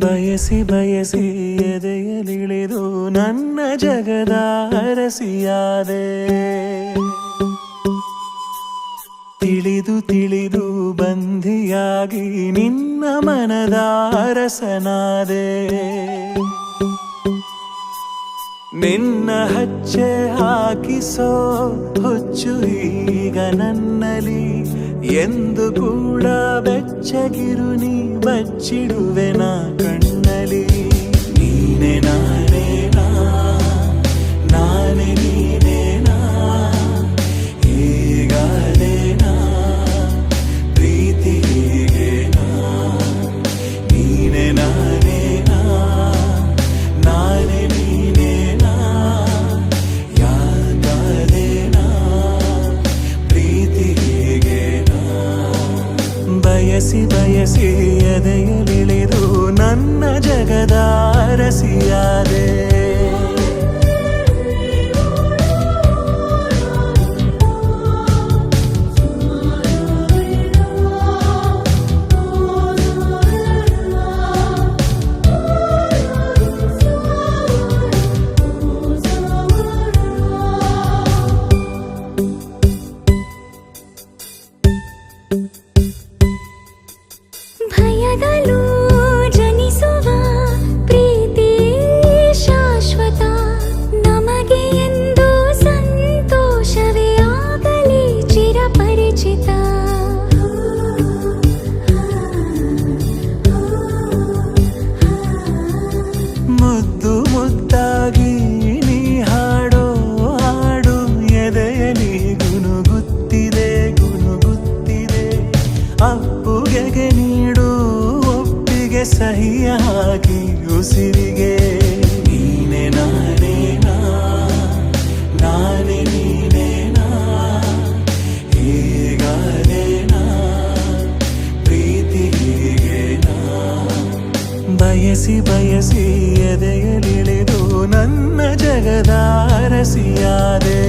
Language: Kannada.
ಬಯಸಿ ಬಯಸಿ ಎದೆಯಲಿಳಿದು ನನ್ನ ಜಗದ ಅರಸಿಯಾದೆ. ತಿಳಿದು ತಿಳಿದು ಬಂಧಿಯಾಗಿ ನಿನ್ನ ಮನದ ಅರಸನಾದೆ. ನಿನ್ನ ಹಚ್ಚೆ ಹಾಕಿಸೋ ಹುಚ್ಚು ಈಗ ನನ್ನಲ್ಲಿ ಎಂದು ಕೂಡ ಬೆಚ್ಚಗಿರು ನೀ ಬಚ್ಚಿಡುವೆ ನಾ ಕಣ್ಣಲ್ಲಿ. ನೀನೆ ನಾನೇನಾ ನಾನೇ ನೀನೇನಾ ಹೀಗಾದೇನಾ ಪ್ರೀತಿ ಹೀಗೇನಾ. ನೀನೆ ನಾನೇನಾ ನಾನೇ ನೀನೇನಾ ಯಾಕಾದೇನಾ ಪ್ರೀತಿ ಹೀಗೇನಾ. ಬಯಸಿ ಬಯಸಿ ಎದೆಯಲಿಳಿದು ನನ್ನ ಜಗದ ಅರಸಿಯಾದೆ. ಭಯದಲ್ಲೂ ಜನಿಸುವ ಪ್ರೀತಿ ಶಾಶ್ವತ. ನಮಗೆ ಎಂದು ಸಂತೋಷವೇ ಆಗಲಿ ಚಿರಪರಿಚಿತ. ಮುದ್ದು ಮುದ್ದಾಗಿ ನೀ ಹಾಡೋ ಹಾಡು ಎದೆಯಲಿ ಗುನುಗುತ್ತಿದೆ ಗುನುಗುತ್ತಿದೆ. ಅಪ್ಪುಗೆಗೆ ನೀಡು ಒಪ್ಪಿಗೆ ಸಹಿಯ ಹಾಕಿ ಉಸಿರಿಗೆ. ನೀನೆ ನಾನೇನಾ ನಾನೇ ನೀನೇನಾ ಹೀಗಾದೇನಾ ಪ್ರೀತಿ ಹೀಗೇನಾ. ಬಯಸಿ ಬಯಸಿ ಎದೆಯಲಿಳಿದು ನನ್ನ ಜಗದ ಅರಸಿಯಾದೆ.